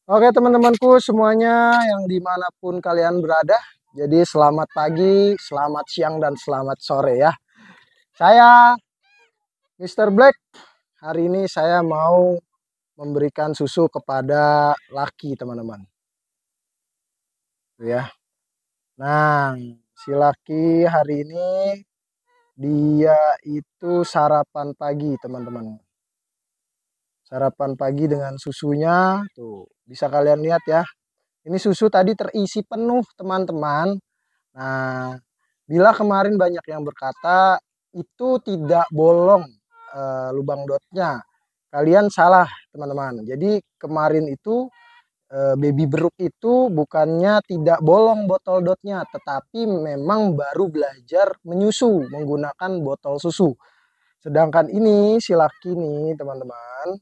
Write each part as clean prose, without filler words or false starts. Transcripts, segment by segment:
Oke teman-temanku semuanya yang dimanapun kalian berada. Jadi selamat pagi, selamat siang, dan selamat sore ya. Saya Mr. Black. Hari ini saya mau memberikan susu kepada Laki teman-teman. Tuh ya. Nah, si Laki hari ini dia itu sarapan pagi teman-teman. Sarapan pagi dengan susunya. Tuh, bisa kalian lihat ya. Ini susu tadi terisi penuh teman-teman. Nah, bila kemarin banyak yang berkata itu tidak bolong lubang dotnya, kalian salah teman-teman. Jadi kemarin itu baby beruk itu bukannya tidak bolong botol dotnya, tetapi memang baru belajar menyusu menggunakan botol susu. Sedangkan ini si Laki nih teman-teman,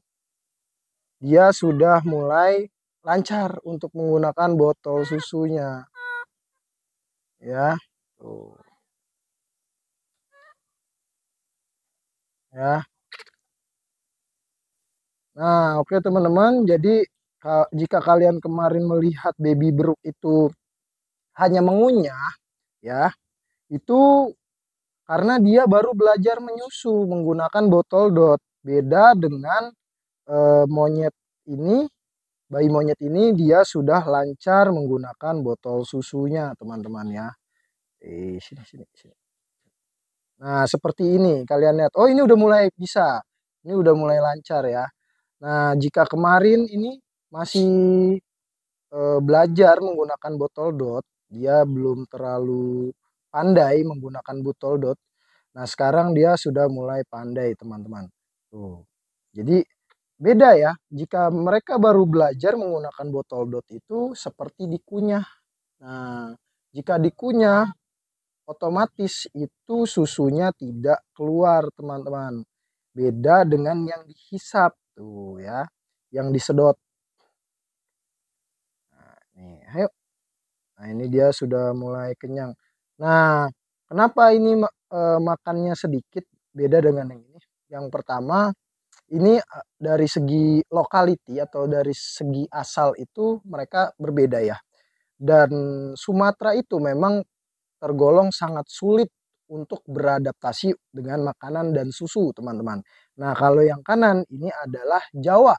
dia sudah mulai lancar untuk menggunakan botol susunya. Ya, tuh. Ya. Nah, oke teman-teman. Jadi jika kalian kemarin melihat baby brook itu hanya mengunyah, ya, itu karena dia baru belajar menyusu menggunakan botol dot. Beda dengan monyet ini, bayi monyet ini dia sudah lancar menggunakan botol susunya, teman-teman ya. Sini, sini, sini. Nah, seperti ini kalian lihat. Oh, ini udah mulai bisa. Ini udah mulai lancar ya. Nah, jika kemarin ini masih belajar menggunakan botol dot, dia belum terlalu pandai menggunakan botol dot. Nah, sekarang dia sudah mulai pandai, teman-teman. Tuh. Jadi beda ya, jika mereka baru belajar menggunakan botol dot itu seperti dikunyah. Nah, jika dikunyah otomatis itu susunya tidak keluar, teman-teman. Beda dengan yang dihisap tuh ya, yang disedot. Nah, nih, ayo. Nah, ini dia sudah mulai kenyang. Nah, kenapa ini makannya sedikit beda dengan yang ini? Yang pertama, ini dari segi lokality atau dari segi asal itu mereka berbeda ya. Dan Sumatera itu memang tergolong sangat sulit untuk beradaptasi dengan makanan dan susu, teman-teman. Nah, kalau yang kanan ini adalah Jawa.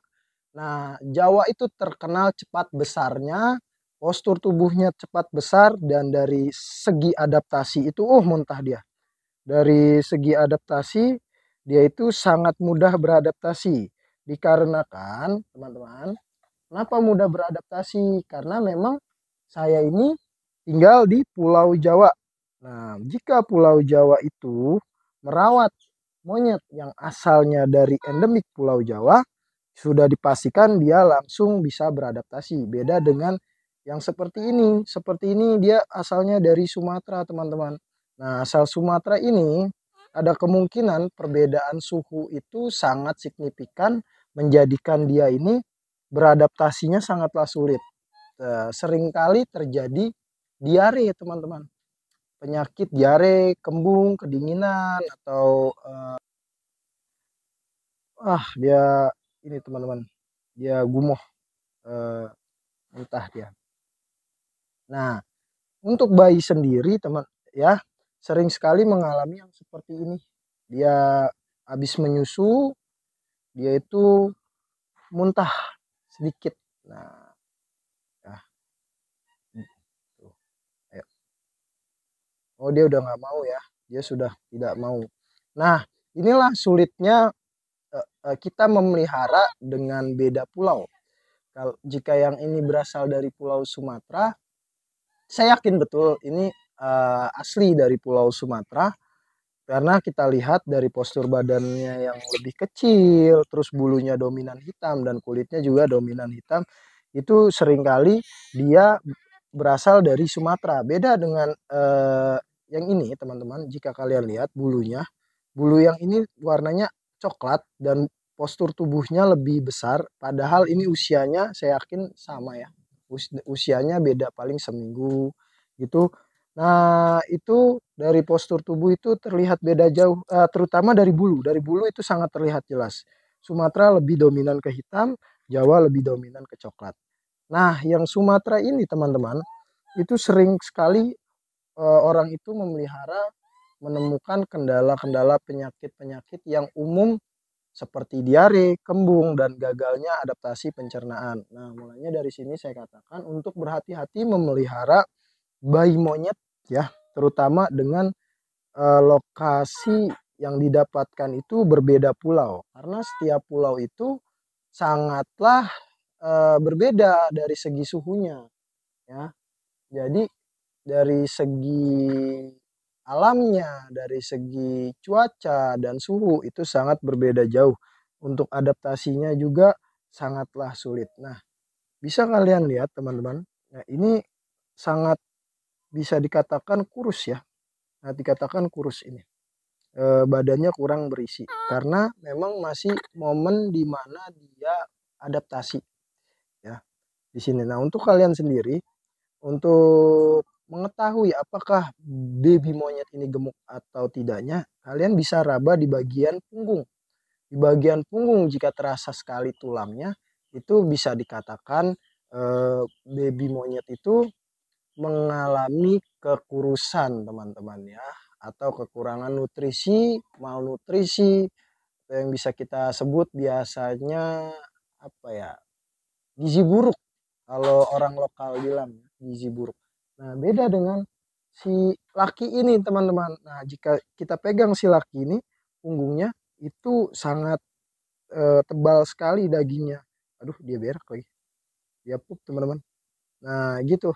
Nah, Jawa itu terkenal cepat besarnya, postur tubuhnya cepat besar, dan dari segi adaptasi itu, muntah dia. Dari segi adaptasi, dia itu sangat mudah beradaptasi. Dikarenakan, teman-teman, kenapa mudah beradaptasi? Karena memang saya ini tinggal di Pulau Jawa. Nah, jika Pulau Jawa itu merawat monyet yang asalnya dari endemik Pulau Jawa, sudah dipastikan dia langsung bisa beradaptasi. Beda dengan yang seperti ini. Seperti ini dia asalnya dari Sumatera, teman-teman. Nah, asal Sumatera ini ada kemungkinan perbedaan suhu itu sangat signifikan menjadikan dia ini beradaptasinya sangatlah sulit. Seringkali terjadi diare, teman-teman. Penyakit diare, kembung, kedinginan, atau dia ini teman-teman, dia gumoh, entah dia. Nah, untuk bayi sendiri teman ya, sering sekali mengalami yang seperti ini. Dia habis menyusu, dia itu muntah sedikit. Nah, ya, tuh, ayo. Oh, dia udah nggak mau ya, dia sudah tidak mau. Nah, inilah sulitnya kita memelihara dengan beda pulau. Kalau jika yang ini berasal dari Pulau Sumatera, saya yakin betul ini asli dari Pulau Sumatera karena kita lihat dari postur badannya yang lebih kecil, terus bulunya dominan hitam dan kulitnya juga dominan hitam. Itu seringkali dia berasal dari Sumatera. Beda dengan yang ini, teman-teman. Jika kalian lihat bulunya, bulu yang ini warnanya coklat dan postur tubuhnya lebih besar. Padahal ini usianya saya yakin sama ya. Usianya beda paling seminggu gitu. Nah, itu dari postur tubuh itu terlihat beda jauh, terutama dari bulu. Dari bulu itu sangat terlihat jelas. Sumatera lebih dominan ke hitam, Jawa lebih dominan ke coklat. Nah, yang Sumatera ini teman-teman, itu sering sekali orang itu memelihara menemukan kendala-kendala penyakit-penyakit yang umum seperti diare, kembung, dan gagalnya adaptasi pencernaan. Nah, mulanya dari sini saya katakan untuk berhati-hati memelihara bayi monyet ya, terutama dengan lokasi yang didapatkan itu berbeda pulau. Karena setiap pulau itu sangatlah berbeda dari segi suhunya ya. Jadi dari segi alamnya, dari segi cuaca dan suhu itu sangat berbeda jauh. Untuk adaptasinya juga sangatlah sulit. Nah, bisa kalian lihat teman-teman. Nah, ini sangat bisa dikatakan kurus ya. Nah, dikatakan kurus ini. Badannya kurang berisi karena memang masih momen di mana dia adaptasi ya di sini. Nah, untuk kalian sendiri untuk mengetahui apakah baby monyet ini gemuk atau tidaknya, kalian bisa raba di bagian punggung. Di bagian punggung jika terasa sekali tulangnya, itu bisa dikatakan baby monyet itu mengalami kekurusan teman-teman ya, atau kekurangan nutrisi, malnutrisi, atau yang bisa kita sebut biasanya apa ya, gizi buruk. Kalau orang lokal bilang gizi buruk. Nah, beda dengan si laki ini teman-teman. Nah, jika kita pegang si laki ini, punggungnya itu sangat tebal sekali dagingnya. Aduh, dia berak lagi. Dia pup teman-teman. Nah, gitu.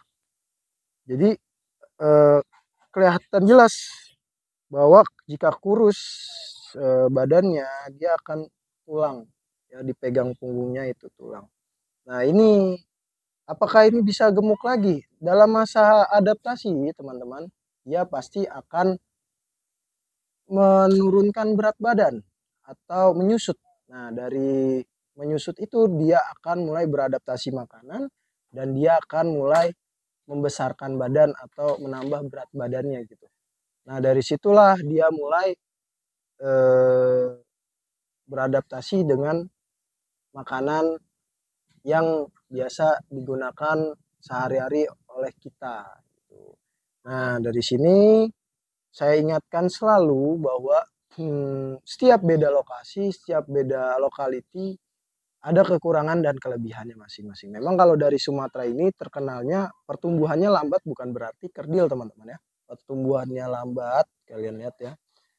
Jadi eh, kelihatan jelas bahwa jika kurus badannya, dia akan tulang. Ya, dipegang punggungnya itu tulang. Nah, ini apakah ini bisa gemuk lagi? Dalam masa adaptasi, teman-teman, dia pasti akan menurunkan berat badan atau menyusut. Nah, dari menyusut itu dia akan mulai beradaptasi makanan dan dia akan mulai membesarkan badan atau menambah berat badannya gitu. Nah, dari situlah dia mulai eh, beradaptasi dengan makanan yang biasa digunakan sehari-hari oleh kita. Nah, dari sini saya ingatkan selalu bahwa setiap beda lokasi, setiap beda lokality ada kekurangan dan kelebihannya masing-masing. Memang kalau dari Sumatera ini terkenalnya pertumbuhannya lambat bukan berarti kerdil teman-teman ya. Pertumbuhannya lambat, kalian lihat ya.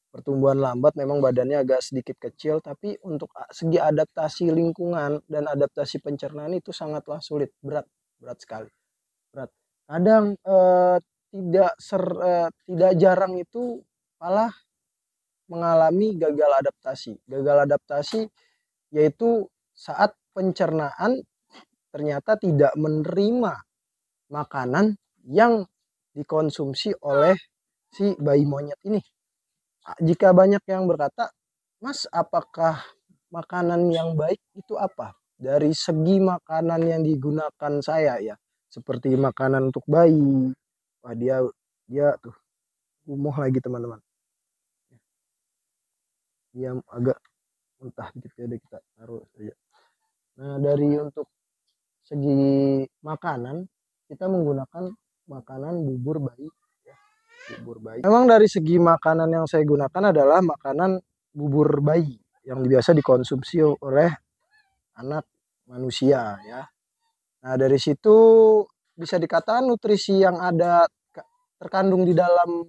Pertumbuhan lambat memang badannya agak sedikit kecil, tapi untuk segi adaptasi lingkungan dan adaptasi pencernaan itu sangatlah sulit, berat sekali, berat. Kadang tidak jarang itu malah mengalami gagal adaptasi. Gagal adaptasi yaitu saat pencernaan ternyata tidak menerima makanan yang dikonsumsi oleh si bayi monyet ini. Jika banyak yang berkata, Mas, apakah makanan yang baik itu apa? Dari segi makanan yang digunakan saya ya, seperti makanan untuk bayi. Wah, dia tuh kumuh lagi teman-teman. Dia agak mentah gitu ya, kita taruh saja. Nah, dari untuk segi makanan kita menggunakan makanan bubur bayi ya, bubur bayi. Memang dari segi makanan yang saya gunakan adalah makanan bubur bayi yang biasa dikonsumsi oleh anak manusia ya. Nah, dari situ bisa dikatakan nutrisi yang ada terkandung di dalam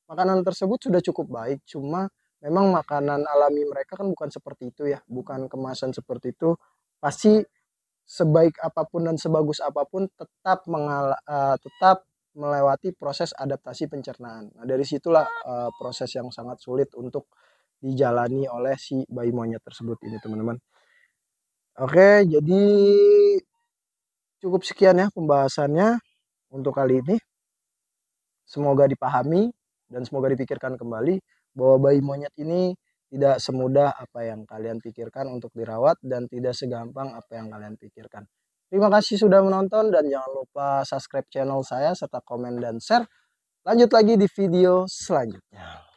makanan tersebut sudah cukup baik. Cuma memang makanan alami mereka kan bukan seperti itu ya, bukan kemasan seperti itu. Pasti sebaik apapun dan sebagus apapun tetap melewati proses adaptasi pencernaan. Nah, dari situlah proses yang sangat sulit untuk dijalani oleh si bayi monyet tersebut ini, teman-teman. Oke, jadi cukup sekian ya pembahasannya untuk kali ini. Semoga dipahami dan semoga dipikirkan kembali bahwa bayi monyet ini tidak semudah apa yang kalian pikirkan untuk dirawat dan tidak segampang apa yang kalian pikirkan. Terima kasih sudah menonton dan jangan lupa subscribe channel saya serta komen dan share. Lanjut lagi di video selanjutnya.